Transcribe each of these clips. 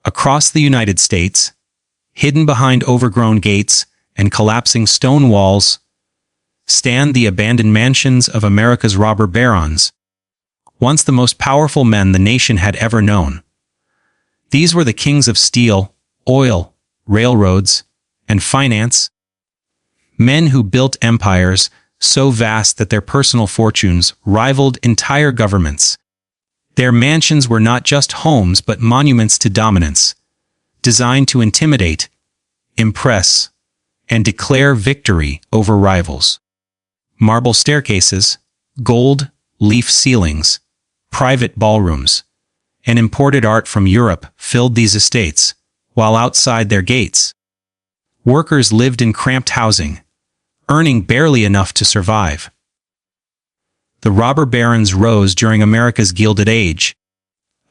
Across the United States, hidden behind overgrown gates and collapsing stone walls, stand the abandoned mansions of America's robber barons, once the most powerful men the nation had ever known. These were the kings of steel, oil, railroads, and finance, men who built empires so vast that their personal fortunes rivaled entire governments. Their mansions were not just homes but monuments to dominance, designed to intimidate, impress, and declare victory over rivals. Marble staircases, gold, leaf ceilings, private ballrooms, and imported art from Europe filled these estates, while outside their gates, workers lived in cramped housing, earning barely enough to survive. The robber barons rose during America's Gilded Age,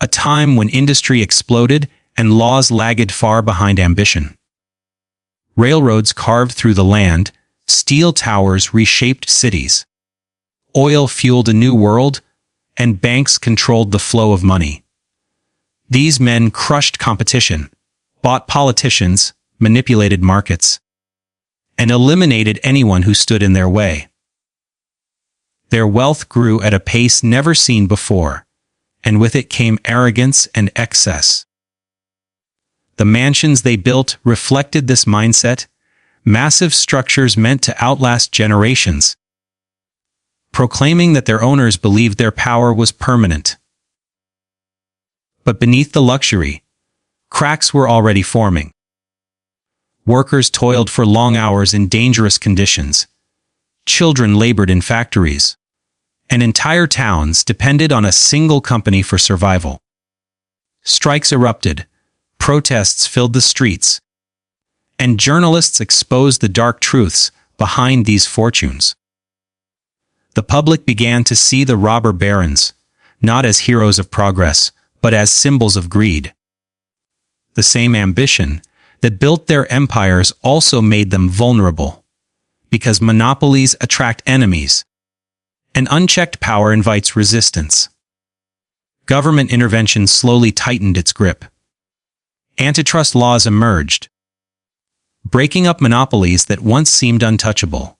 a time when industry exploded and laws lagged far behind ambition. Railroads carved through the land, steel towers reshaped cities. Oil fueled a new world, and banks controlled the flow of money. These men crushed competition, bought politicians, manipulated markets, and eliminated anyone who stood in their way. Their wealth grew at a pace never seen before, and with it came arrogance and excess. The mansions they built reflected this mindset, massive structures meant to outlast generations, proclaiming that their owners believed their power was permanent. But beneath the luxury, cracks were already forming. Workers toiled for long hours in dangerous conditions. Children labored in factories, and entire towns depended on a single company for survival. Strikes erupted, protests filled the streets, and journalists exposed the dark truths behind these fortunes. The public began to see the robber barons, not as heroes of progress, but as symbols of greed. The same ambition that built their empires also made them vulnerable, because monopolies attract enemies, and unchecked power invites resistance. Government intervention slowly tightened its grip. Antitrust laws emerged, breaking up monopolies that once seemed untouchable.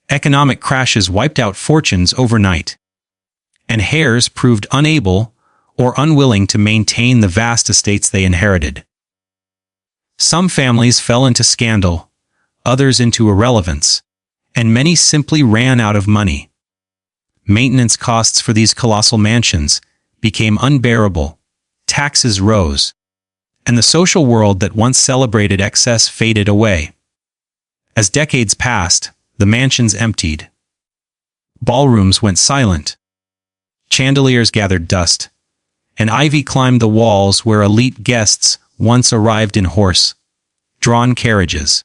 Economic crashes wiped out fortunes overnight, and heirs proved unable or unwilling to maintain the vast estates they inherited. Some families fell into scandal, others into irrelevance, and many simply ran out of money. Maintenance costs for these colossal mansions became unbearable, taxes rose, and the social world that once celebrated excess faded away. As decades passed, the mansions emptied. Ballrooms went silent. Chandeliers gathered dust, and ivy climbed the walls where elite guests once arrived in horse-drawn carriages.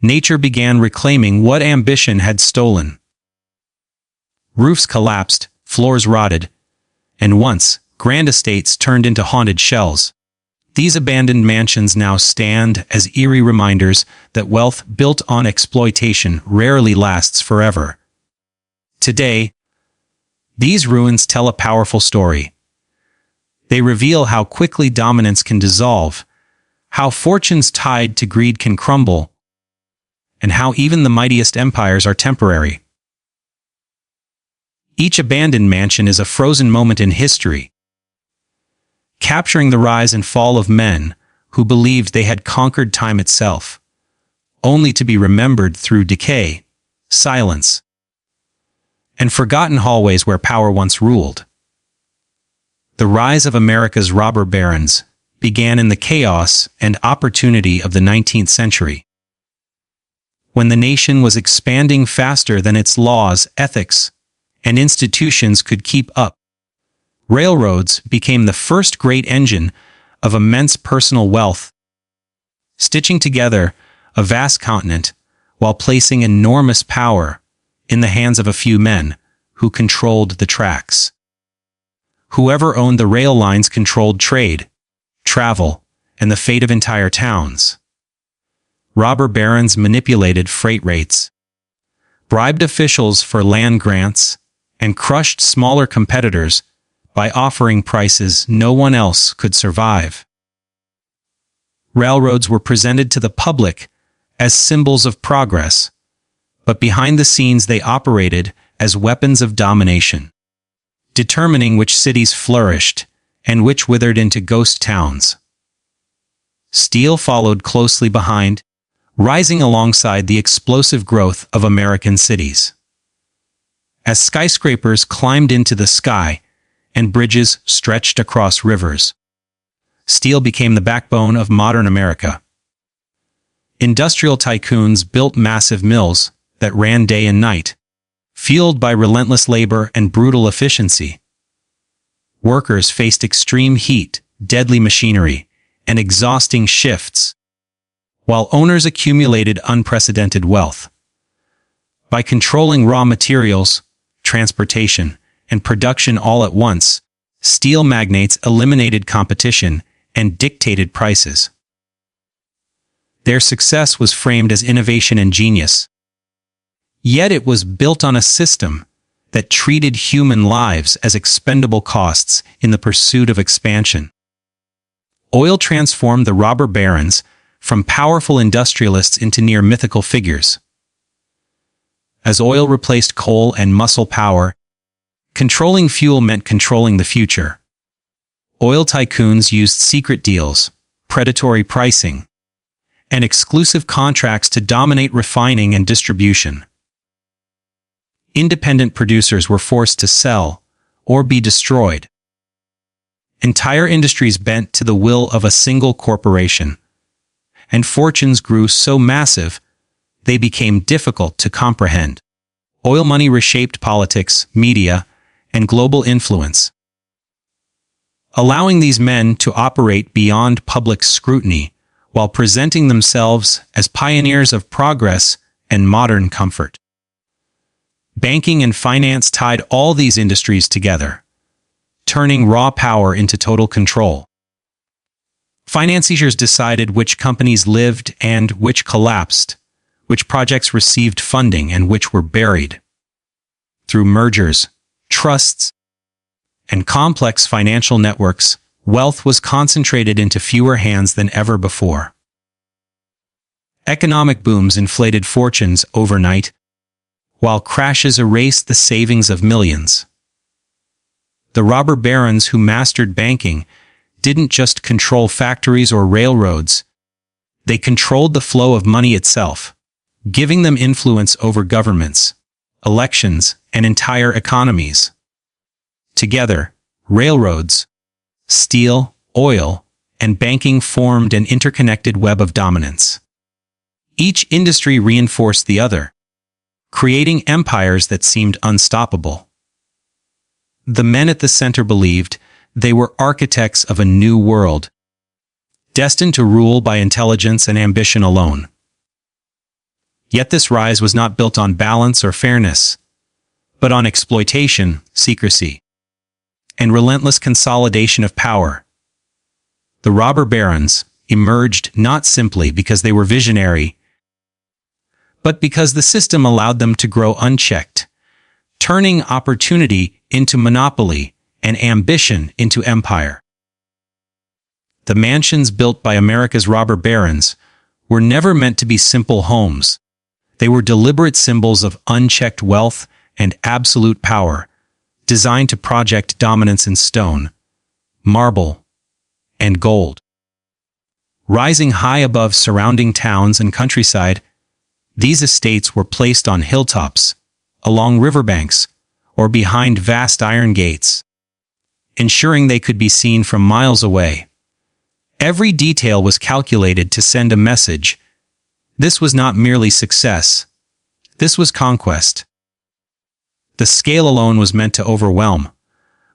Nature began reclaiming what ambition had stolen. Roofs collapsed, floors rotted, and once grand estates turned into haunted shells. These abandoned mansions now stand as eerie reminders that wealth built on exploitation rarely lasts forever. Today, these ruins tell a powerful story. They reveal how quickly dominance can dissolve, how fortunes tied to greed can crumble, and how even the mightiest empires are temporary. Each abandoned mansion is a frozen moment in history, capturing the rise and fall of men who believed they had conquered time itself, only to be remembered through decay, silence, and forgotten hallways where power once ruled. The rise of America's robber barons began in the chaos and opportunity of the 19th century, when the nation was expanding faster than its laws, ethics, and institutions could keep up. Railroads became the first great engine of immense personal wealth, stitching together a vast continent while placing enormous power in the hands of a few men who controlled the tracks. Whoever owned the rail lines controlled trade, travel, and the fate of entire towns. Robber barons manipulated freight rates, bribed officials for land grants, and crushed smaller competitors by offering prices no one else could survive. Railroads were presented to the public as symbols of progress, but behind the scenes they operated as weapons of domination, determining which cities flourished and which withered into ghost towns. Steel followed closely behind, rising alongside the explosive growth of American cities. As skyscrapers climbed into the sky and bridges stretched across rivers, steel became the backbone of modern America. Industrial tycoons built massive mills that ran day and night, fueled by relentless labor and brutal efficiency. Workers faced extreme heat, deadly machinery, and exhausting shifts, while owners accumulated unprecedented wealth. By controlling raw materials, transportation, and production all at once, steel magnates eliminated competition and dictated prices. Their success was framed as innovation and genius, yet it was built on a system that treated human lives as expendable costs in the pursuit of expansion. Oil transformed the robber barons from powerful industrialists into near mythical figures. As oil replaced coal and muscle power, controlling fuel meant controlling the future. Oil tycoons used secret deals, predatory pricing, and exclusive contracts to dominate refining and distribution. Independent producers were forced to sell or be destroyed. Entire industries bent to the will of a single corporation, and fortunes grew so massive they became difficult to comprehend. Oil money reshaped politics, media, and global influence, allowing these men to operate beyond public scrutiny while presenting themselves as pioneers of progress and modern comfort. Banking and finance tied all these industries together, turning raw power into total control. Financiers decided which companies lived and which collapsed, which projects received funding and which were buried. Through mergers, trusts, and complex financial networks, wealth was concentrated into fewer hands than ever before. Economic booms inflated fortunes overnight, while crashes erased the savings of millions. The robber barons who mastered banking didn't just control factories or railroads, they controlled the flow of money itself, giving them influence over governments, elections, and entire economies. Together, railroads, steel, oil, and banking formed an interconnected web of dominance. Each industry reinforced the other, creating empires that seemed unstoppable. The men at the center believed they were architects of a new world, destined to rule by intelligence and ambition alone. Yet this rise was not built on balance or fairness, but on exploitation, secrecy, and relentless consolidation of power. The robber barons emerged not simply because they were visionary, but because the system allowed them to grow unchecked, turning opportunity into monopoly and ambition into empire. The mansions built by America's robber barons were never meant to be simple homes. They were deliberate symbols of unchecked wealth and absolute power, designed to project dominance in stone, marble, and gold. Rising high above surrounding towns and countryside, these estates were placed on hilltops, along riverbanks, or behind vast iron gates, ensuring they could be seen from miles away. Every detail was calculated to send a message. This was not merely success. This was conquest. The scale alone was meant to overwhelm,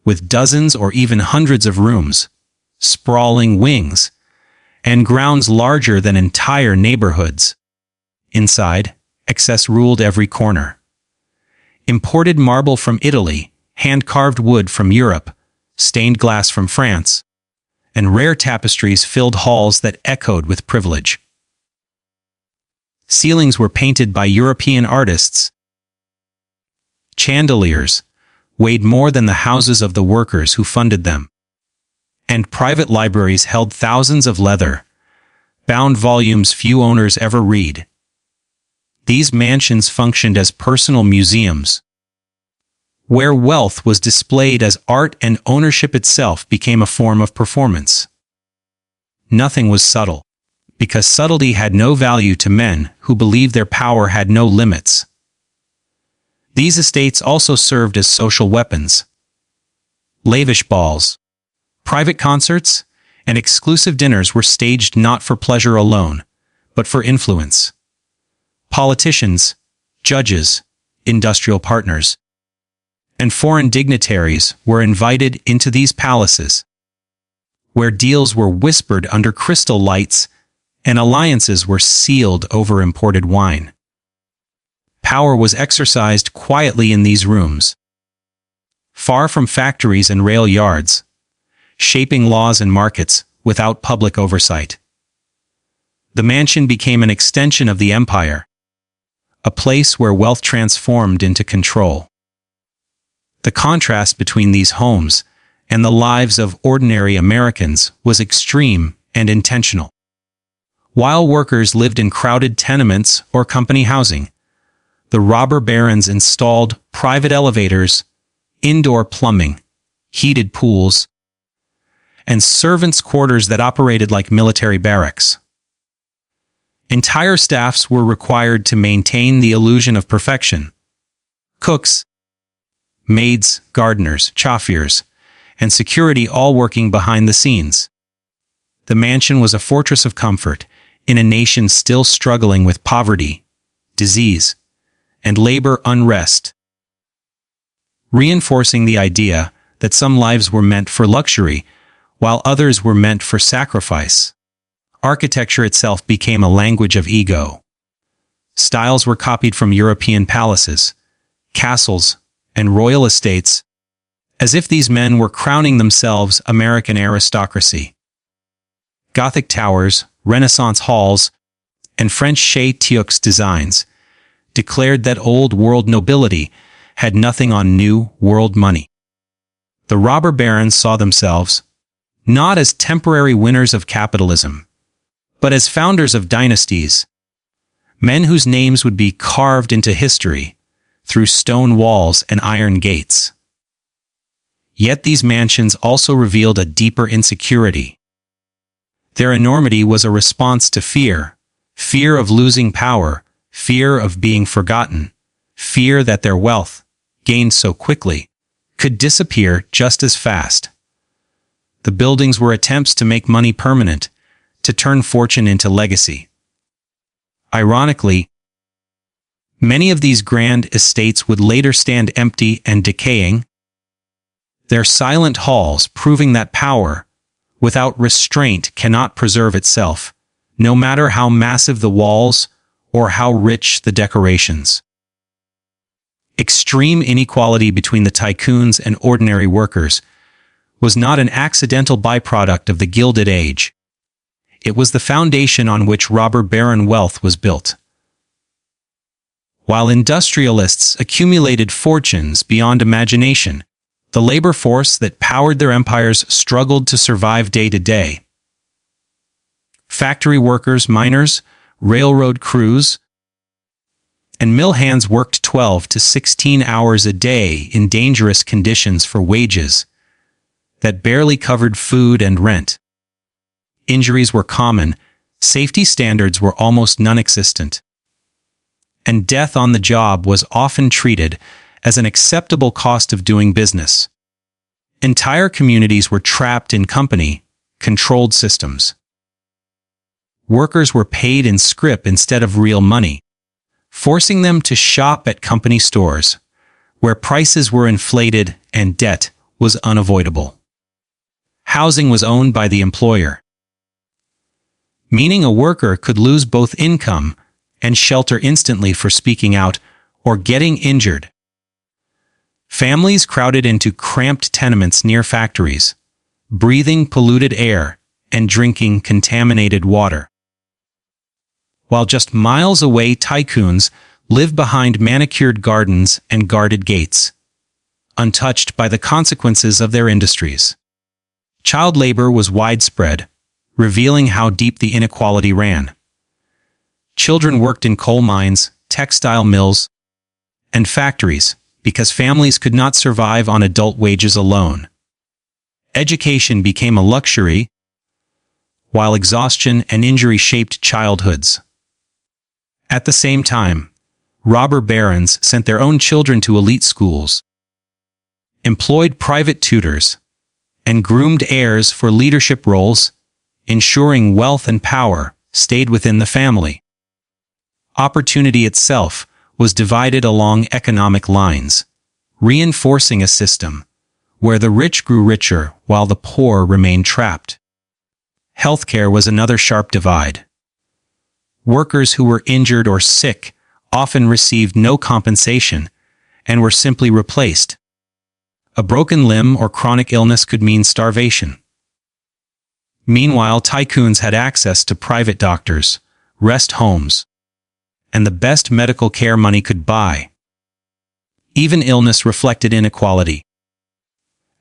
with dozens or even hundreds of rooms, sprawling wings, and grounds larger than entire neighborhoods. Inside, excess ruled every corner. Imported marble from Italy, hand-carved wood from Europe, stained glass from France, and rare tapestries filled halls that echoed with privilege. Ceilings were painted by European artists. Chandeliers weighed more than the houses of the workers who funded them. And private libraries held thousands of leather, bound volumes few owners ever read. These mansions functioned as personal museums, where wealth was displayed as art and ownership itself became a form of performance. Nothing was subtle, because subtlety had no value to men who believed their power had no limits. These estates also served as social weapons. Lavish balls, private concerts, and exclusive dinners were staged not for pleasure alone, but for influence. Politicians, judges, industrial partners, and foreign dignitaries were invited into these palaces, where deals were whispered under crystal lights and alliances were sealed over imported wine. Power was exercised quietly in these rooms, far from factories and rail yards, shaping laws and markets without public oversight. The mansion became an extension of the empire, a place where wealth transformed into control. The contrast between these homes and the lives of ordinary Americans was extreme and intentional. While workers lived in crowded tenements or company housing, the robber barons installed private elevators, indoor plumbing, heated pools, and servants' quarters that operated like military barracks. Entire staffs were required to maintain the illusion of perfection. Cooks, maids, gardeners, chauffeurs, and security all working behind the scenes. The mansion was a fortress of comfort in a nation still struggling with poverty, disease, and labor unrest, reinforcing the idea that some lives were meant for luxury while others were meant for sacrifice. Architecture itself became a language of ego. Styles were copied from European palaces, castles, and royal estates, as if these men were crowning themselves American aristocracy. Gothic towers, Renaissance halls, and French Chez-Teux designs declared that old world nobility had nothing on new world money. The robber barons saw themselves not as temporary winners of capitalism, but as founders of dynasties, men whose names would be carved into history through stone walls and iron gates. Yet these mansions also revealed a deeper insecurity. Their enormity was a response to fear, fear of losing power, fear of being forgotten, fear that their wealth, gained so quickly, could disappear just as fast. The buildings were attempts to make money permanent, to turn fortune into legacy. Ironically, many of these grand estates would later stand empty and decaying, their silent halls proving that power, without restraint, cannot preserve itself, no matter how massive the walls or how rich the decorations. Extreme inequality between the tycoons and ordinary workers was not an accidental byproduct of the Gilded Age. It was the foundation on which robber baron wealth was built. While industrialists accumulated fortunes beyond imagination, the labor force that powered their empires struggled to survive day to day. Factory workers, miners, railroad crews, and mill hands worked 12 to 16 hours a day in dangerous conditions for wages that barely covered food and rent. Injuries were common, safety standards were almost non-existent, and death on the job was often treated as an acceptable cost of doing business. Entire communities were trapped in company-controlled systems. Workers were paid in scrip instead of real money, forcing them to shop at company stores, where prices were inflated and debt was unavoidable. Housing was owned by the employer, meaning a worker could lose both income and shelter instantly for speaking out or getting injured. Families crowded into cramped tenements near factories, breathing polluted air and drinking contaminated water. While just miles away, tycoons lived behind manicured gardens and guarded gates, untouched by the consequences of their industries. Child labor was widespread, revealing how deep the inequality ran. Children worked in coal mines, textile mills, and factories because families could not survive on adult wages alone. Education became a luxury, while exhaustion and injury shaped childhoods. At the same time, robber barons sent their own children to elite schools, employed private tutors, and groomed heirs for leadership roles, ensuring wealth and power stayed within the family. Opportunity itself was divided along economic lines, reinforcing a system where the rich grew richer while the poor remained trapped. Healthcare was another sharp divide. Workers who were injured or sick often received no compensation and were simply replaced. A broken limb or chronic illness could mean starvation. Meanwhile, tycoons had access to private doctors, rest homes, and the best medical care money could buy. Even illness reflected inequality,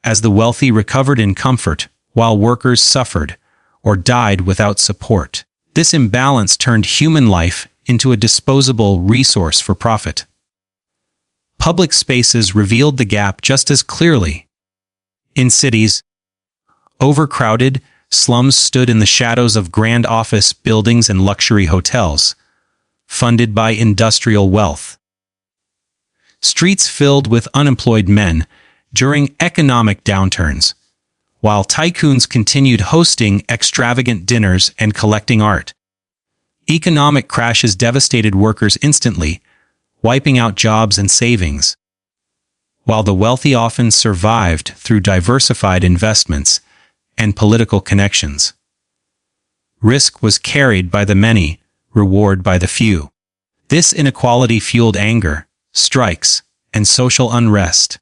as the wealthy recovered in comfort while workers suffered or died without support. This imbalance turned human life into a disposable resource for profit. Public spaces revealed the gap just as clearly. In cities, overcrowded slums stood in the shadows of grand office buildings and luxury hotels, funded by industrial wealth. Streets filled with unemployed men during economic downturns, while tycoons continued hosting extravagant dinners and collecting art. Economic crashes devastated workers instantly, wiping out jobs and savings, while the wealthy often survived through diversified investments and political connections. Risk was carried by the many, reward by the few. This inequality fueled anger, strikes, and social unrest.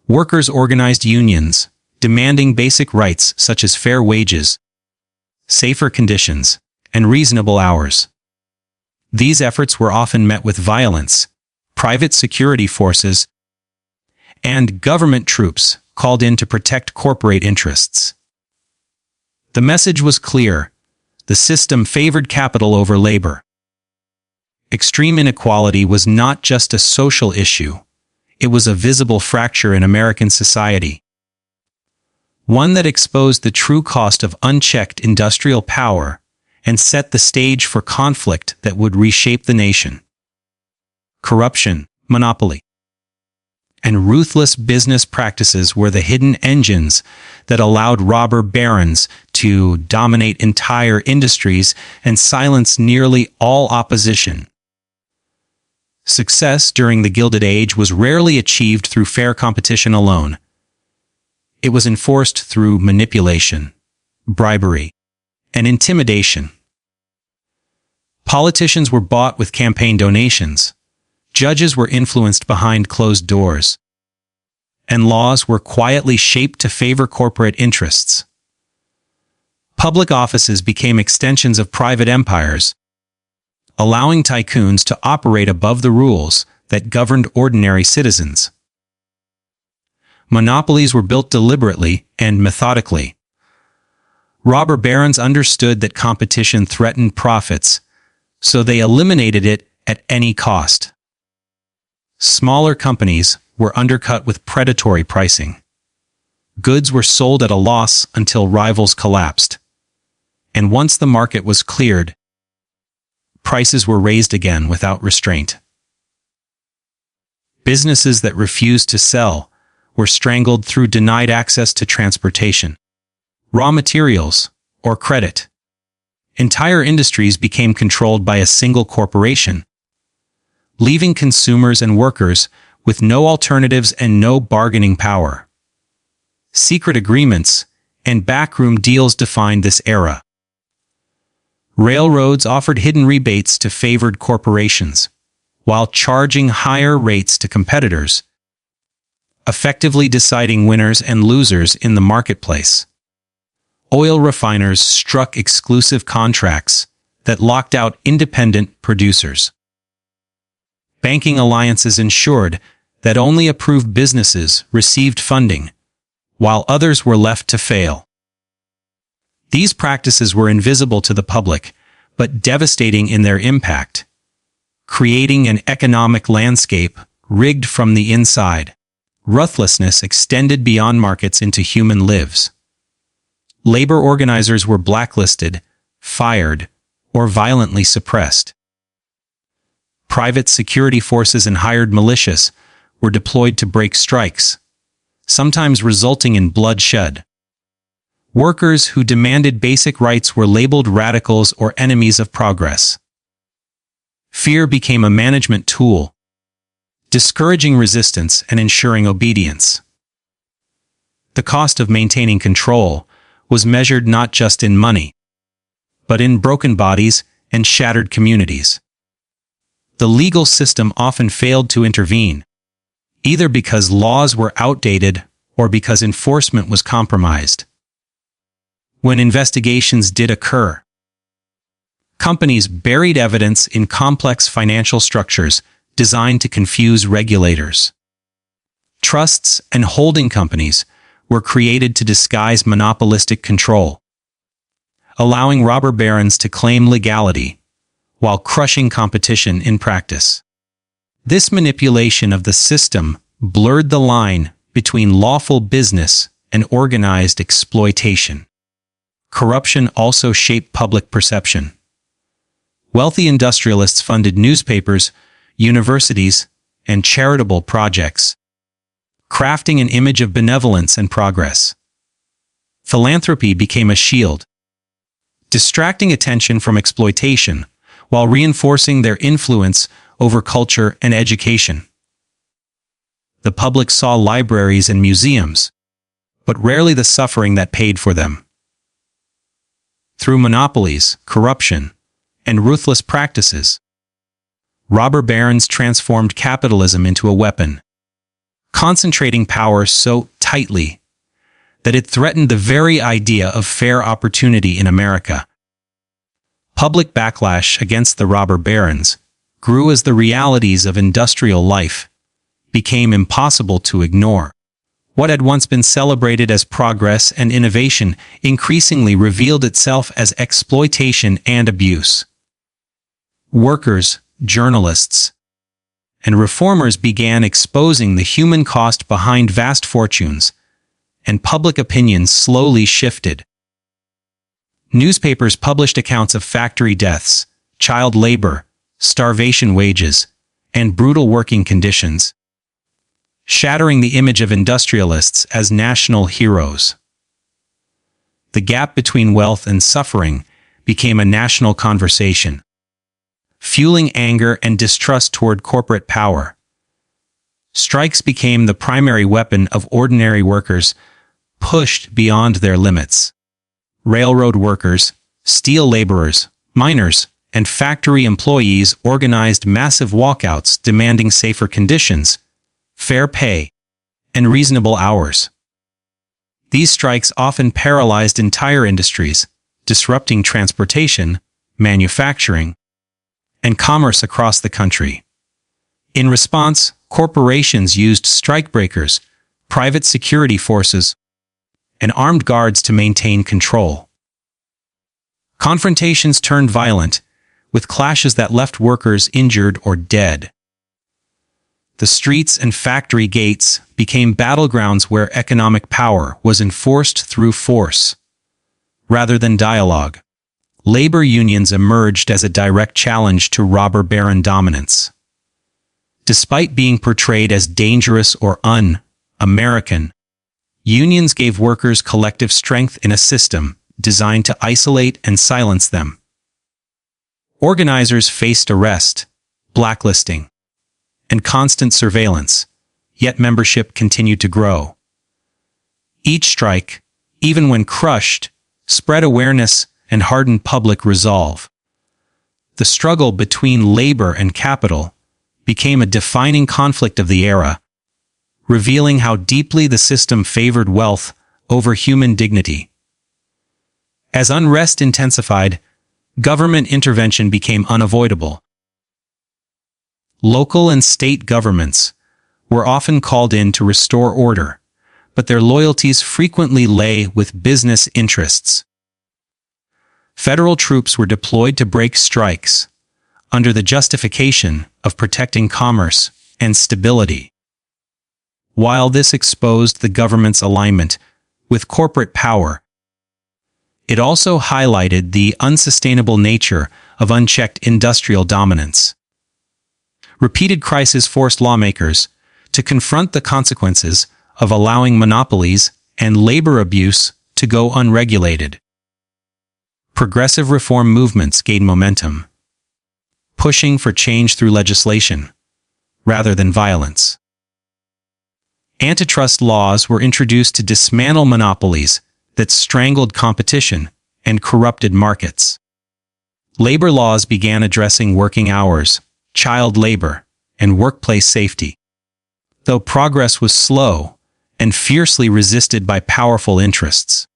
Workers organized unions, demanding basic rights such as fair wages, safer conditions, and reasonable hours. These efforts were often met with violence. Private security forces and government troops called in to protect corporate interests. The message was clear: the system favored capital over labor. Extreme inequality was not just a social issue, it was a visible fracture in American society. One that exposed the true cost of unchecked industrial power and set the stage for conflict that would reshape the nation. Corruption, monopoly, and ruthless business practices were the hidden engines that allowed robber barons to dominate entire industries and silence nearly all opposition. Success during the Gilded Age was rarely achieved through fair competition alone. It was enforced through manipulation, bribery, and intimidation. Politicians were bought with campaign donations, judges were influenced behind closed doors, and laws were quietly shaped to favor corporate interests. Public offices became extensions of private empires, allowing tycoons to operate above the rules that governed ordinary citizens. Monopolies were built deliberately and methodically. Robber barons understood that competition threatened profits, so they eliminated it at any cost. Smaller companies were undercut with predatory pricing. Goods were sold at a loss until rivals collapsed. And once the market was cleared, prices were raised again without restraint. Businesses that refused to sell were strangled through denied access to transportation, raw materials, or credit. Entire industries became controlled by a single corporation, leaving consumers and workers with no alternatives and no bargaining power. Secret agreements and backroom deals defined this era. Railroads offered hidden rebates to favored corporations, while charging higher rates to competitors, effectively deciding winners and losers in the marketplace. Oil refiners struck exclusive contracts that locked out independent producers. Banking alliances ensured that only approved businesses received funding, while others were left to fail. These practices were invisible to the public, but devastating in their impact, creating an economic landscape rigged from the inside. Ruthlessness extended beyond markets into human lives. Labor organizers were blacklisted, fired, or violently suppressed. Private security forces and hired militias were deployed to break strikes, sometimes resulting in bloodshed. Workers who demanded basic rights were labeled radicals or enemies of progress. Fear became a management tool, discouraging resistance and ensuring obedience. The cost of maintaining control was measured not just in money, but in broken bodies and shattered communities. The legal system often failed to intervene, either because laws were outdated or because enforcement was compromised. When investigations did occur, companies buried evidence in complex financial structures designed to confuse regulators. Trusts and holding companies were created to disguise monopolistic control, allowing robber barons to claim legality while crushing competition in practice. This manipulation of the system blurred the line between lawful business and organized exploitation. Corruption also shaped public perception. Wealthy industrialists funded newspapers, universities, and charitable projects, crafting an image of benevolence and progress. Philanthropy became a shield, distracting attention from exploitation while reinforcing their influence over culture and education. The public saw libraries and museums, but rarely the suffering that paid for them. Through monopolies, corruption, and ruthless practices, robber barons transformed capitalism into a weapon, concentrating power so tightly that it threatened the very idea of fair opportunity in America. Public backlash against the robber barons grew as the realities of industrial life became impossible to ignore. What had once been celebrated as progress and innovation increasingly revealed itself as exploitation and abuse. Workers, journalists, and reformers began exposing the human cost behind vast fortunes, and public opinion slowly shifted. Newspapers published accounts of factory deaths, child labor, starvation wages, and brutal working conditions, shattering the image of industrialists as national heroes. The gap between wealth and suffering became a national conversation, fueling anger and distrust toward corporate power. Strikes became the primary weapon of ordinary workers, pushed beyond their limits. Railroad workers, steel laborers, miners, and factory employees organized massive walkouts demanding safer conditions, fair pay, and reasonable hours. These strikes often paralyzed entire industries, disrupting transportation, manufacturing, and commerce across the country. In response, corporations used strikebreakers, private security forces, and armed guards to maintain control. Confrontations turned violent, with clashes that left workers injured or dead. The streets and factory gates became battlegrounds where economic power was enforced through force, rather than dialogue. Labor unions emerged as a direct challenge to robber baron dominance. Despite being portrayed as dangerous or un-American, unions gave workers collective strength in a system designed to isolate and silence them. Organizers faced arrest, blacklisting, and constant surveillance, yet membership continued to grow. Each strike, even when crushed, spread awareness and hardened public resolve. The struggle between labor and capital became a defining conflict of the era, revealing how deeply the system favored wealth over human dignity. As unrest intensified, government intervention became unavoidable. Local and state governments were often called in to restore order, but their loyalties frequently lay with business interests. federal troops were deployed to break strikes, under the justification of protecting commerce and stability. While this exposed the government's alignment with corporate power, it also highlighted the unsustainable nature of unchecked industrial dominance. Repeated crises forced lawmakers to confront the consequences of allowing monopolies and labor abuse to go unregulated. Progressive reform movements gained momentum, pushing for change through legislation rather than violence. Antitrust laws were introduced to dismantle monopolies that strangled competition and corrupted markets. Labor laws began addressing working hours, child labor, and workplace safety. Though progress was slow and fiercely resisted by powerful interests.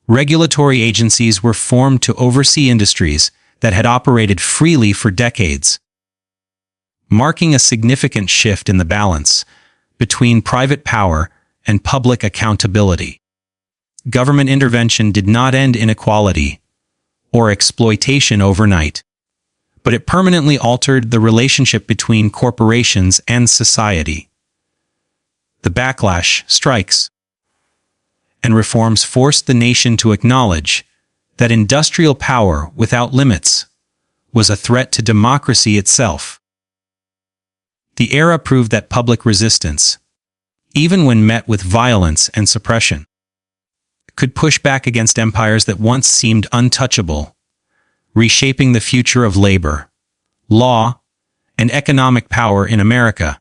Regulatory agencies were formed to oversee industries that had operated freely for decades, marking a significant shift in the balance between private power and public accountability. Government intervention did not end inequality or exploitation overnight, but it permanently altered the relationship between corporations and society. The backlash, strikes, and reforms forced the nation to acknowledge that industrial power without limits was a threat to democracy itself. The era proved that public resistance, even when met with violence and suppression, could push back against empires that once seemed untouchable, reshaping the future of labor, law, and economic power in America.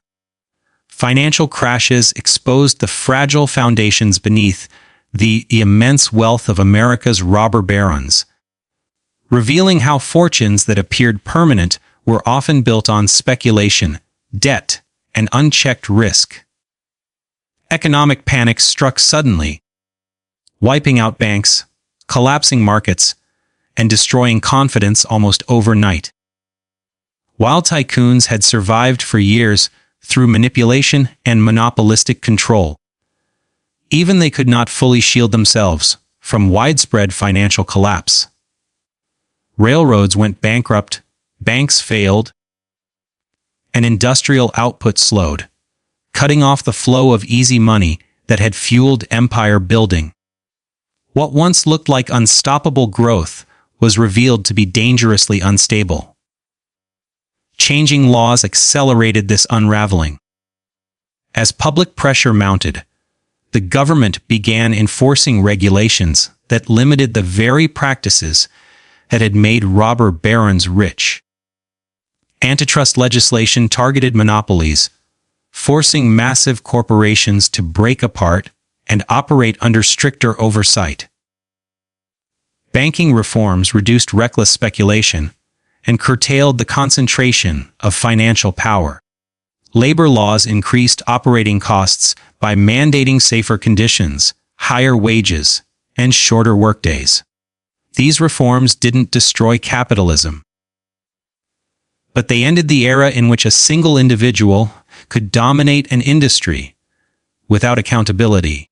Financial crashes exposed the fragile foundations beneath the immense wealth of America's robber barons, revealing how fortunes that appeared permanent were often built on speculation, debt, and unchecked risk. Economic panic struck suddenly, wiping out banks, collapsing markets, and destroying confidence almost overnight. While tycoons had survived for years through manipulation and monopolistic control, even they could not fully shield themselves from widespread financial collapse. Railroads went bankrupt, banks failed, and industrial output slowed, cutting off the flow of easy money that had fueled empire building. What once looked like unstoppable growth was revealed to be dangerously unstable. Changing laws accelerated this unraveling. As public pressure mounted, the government began enforcing regulations that limited the very practices that had made robber barons rich. Antitrust legislation targeted monopolies, forcing massive corporations to break apart and operate under stricter oversight. Banking reforms reduced reckless speculation and curtailed the concentration of financial power. Labor laws increased operating costs by mandating safer conditions, higher wages, and shorter workdays. These reforms didn't destroy capitalism, but they ended the era in which a single individual could dominate an industry without accountability.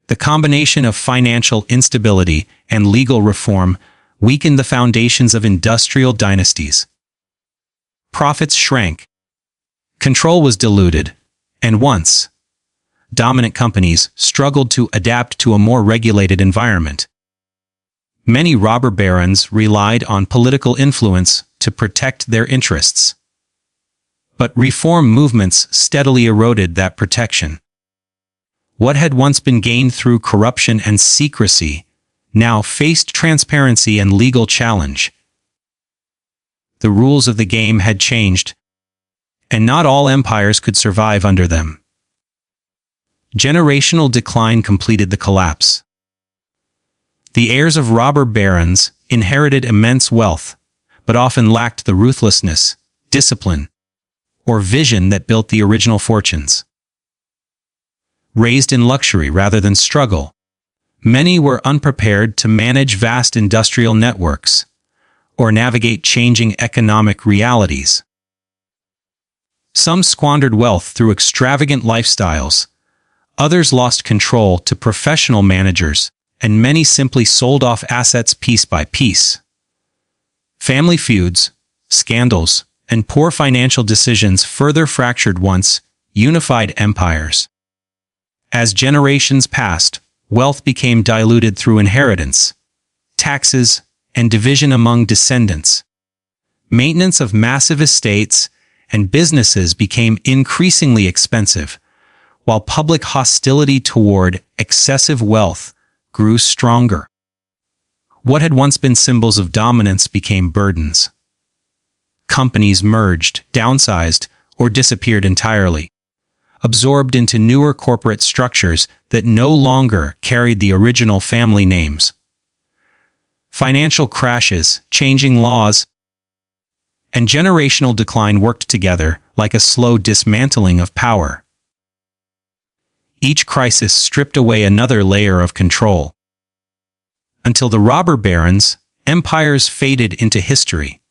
The combination of financial instability and legal reform weakened the foundations of industrial dynasties. Profits shrank, control was diluted, and once dominant companies struggled to adapt to a more regulated environment. Many robber barons relied on political influence to protect their interests. But reform movements steadily eroded that protection. What had once been gained through corruption and secrecy now faced transparency and legal challenge. The rules of the game had changed, and not all empires could survive under them. Generational decline completed the collapse. The heirs of robber barons inherited immense wealth, but often lacked the ruthlessness, discipline, or vision that built the original fortunes. Raised in luxury rather than struggle, many were unprepared to manage vast industrial networks or navigate changing economic realities. Some squandered wealth through extravagant lifestyles, others lost control to professional managers and many simply sold off assets piece by piece. Family feuds, scandals, and poor financial decisions further fractured once unified empires. As generations passed, wealth became diluted through inheritance, taxes, and division among descendants. Maintenance of massive estates and businesses became increasingly expensive, while public hostility toward excessive wealth grew stronger. What had once been symbols of dominance became burdens. Companies merged, downsized, or disappeared entirely, absorbed into newer corporate structures that no longer carried the original family names. Financial crashes, changing laws, and generational decline worked together like a slow dismantling of power. Each crisis stripped away another layer of control. Until the robber barons, empires faded into history.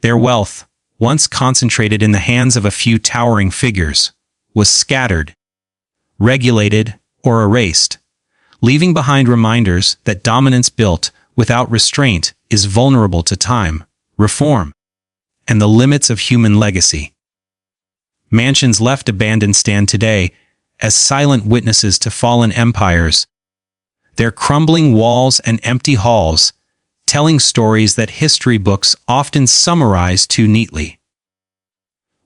Their wealth, once concentrated in the hands of a few towering figures, was scattered, regulated, or erased, leaving behind reminders that dominance built without restraint is vulnerable to time, reform, and the limits of human legacy. Mansions left abandoned stand today as silent witnesses to fallen empires, their crumbling walls and empty halls telling stories that history books often summarize too neatly.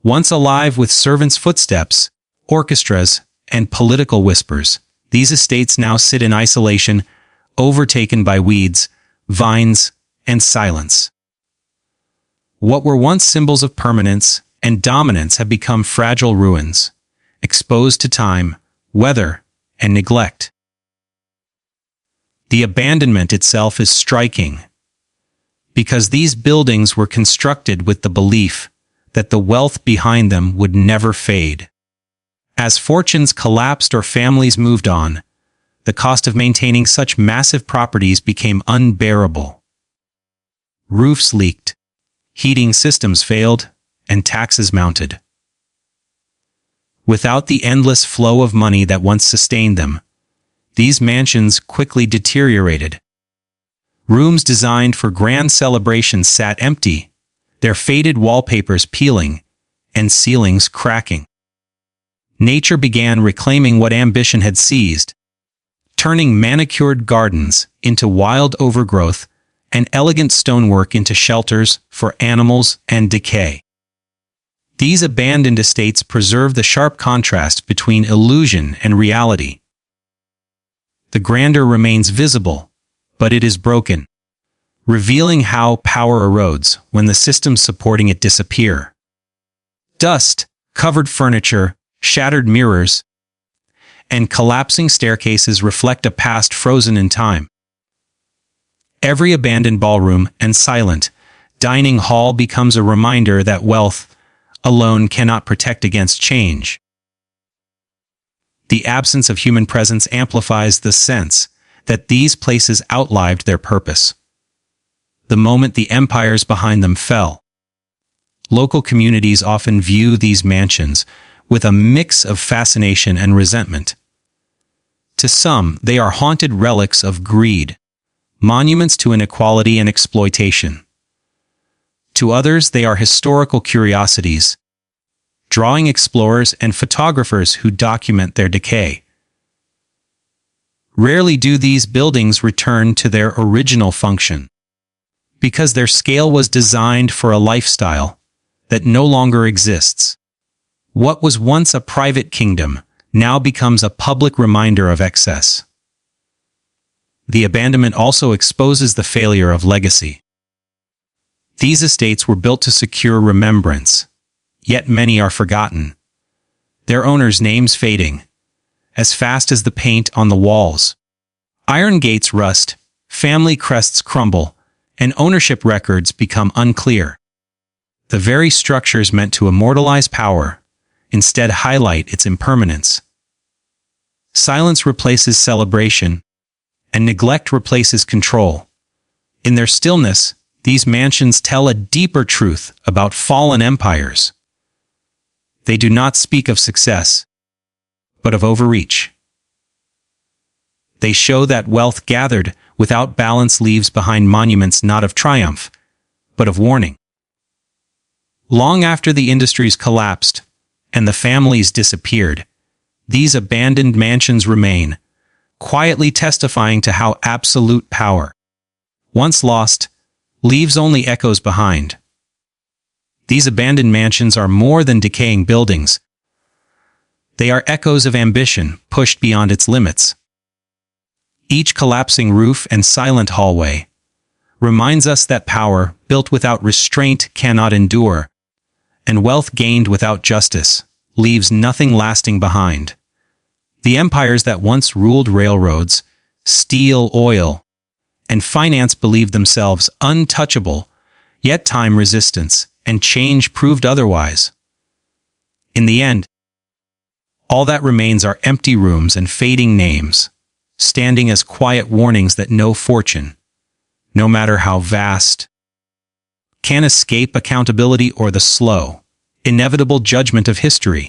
Once alive with servants' footsteps, orchestras, and political whispers, these estates now sit in isolation, overtaken by weeds, vines, and silence. What were once symbols of permanence and dominance have become fragile ruins, exposed to time, weather, and neglect. The abandonment itself is striking, because these buildings were constructed with the belief that the wealth behind them would never fade. As fortunes collapsed or families moved on, the cost of maintaining such massive properties became unbearable. Roofs leaked, heating systems failed, and taxes mounted. Without the endless flow of money that once sustained them, these mansions quickly deteriorated. Rooms designed for grand celebrations sat empty, their faded wallpapers peeling, and ceilings cracking. Nature began reclaiming what ambition had seized, turning manicured gardens into wild overgrowth and elegant stonework into shelters for animals and decay. These abandoned estates preserve the sharp contrast between illusion and reality. The grandeur remains visible, but it is broken, revealing how power erodes when the systems supporting it disappear. Dust, covered furniture, shattered mirrors, and collapsing staircases reflect a past frozen in time. Every abandoned ballroom and silent dining hall becomes a reminder that wealth alone cannot protect against change. The absence of human presence amplifies the sense that these places outlived their purpose. The moment the empires behind them fell, local communities often view these mansions with a mix of fascination and resentment. To some, they are haunted relics of greed, monuments to inequality and exploitation. To others, they are historical curiosities, drawing explorers and photographers who document their decay. Rarely do these buildings return to their original function, because their scale was designed for a lifestyle that no longer exists. What was once a private kingdom now becomes a public reminder of excess. The abandonment also exposes the failure of legacy. These estates were built to secure remembrance, yet many are forgotten, their owners' names fading as fast as the paint on the walls. Iron gates rust, family crests crumble, and ownership records become unclear. The very structures meant to immortalize power instead highlight its impermanence. Silence replaces celebration, and neglect replaces control. In their stillness, these mansions tell a deeper truth about fallen empires. They do not speak of success, but of overreach. They show that wealth gathered without balance leaves behind monuments not of triumph, but of warning. Long after the industries collapsed and the families disappeared, these abandoned mansions remain, quietly testifying to how absolute power, once lost, leaves only echoes behind. These abandoned mansions are more than decaying buildings. They are echoes of ambition pushed beyond its limits. Each collapsing roof and silent hallway reminds us that power built without restraint cannot endure, and wealth gained without justice leaves nothing lasting behind. The empires that once ruled railroads, steel, oil, and finance believed themselves untouchable, yet time, resistance, and change proved otherwise. In the end, all that remains are empty rooms and fading names, standing as quiet warnings that no fortune, no matter how vast, can escape accountability or the slow, inevitable judgment of history.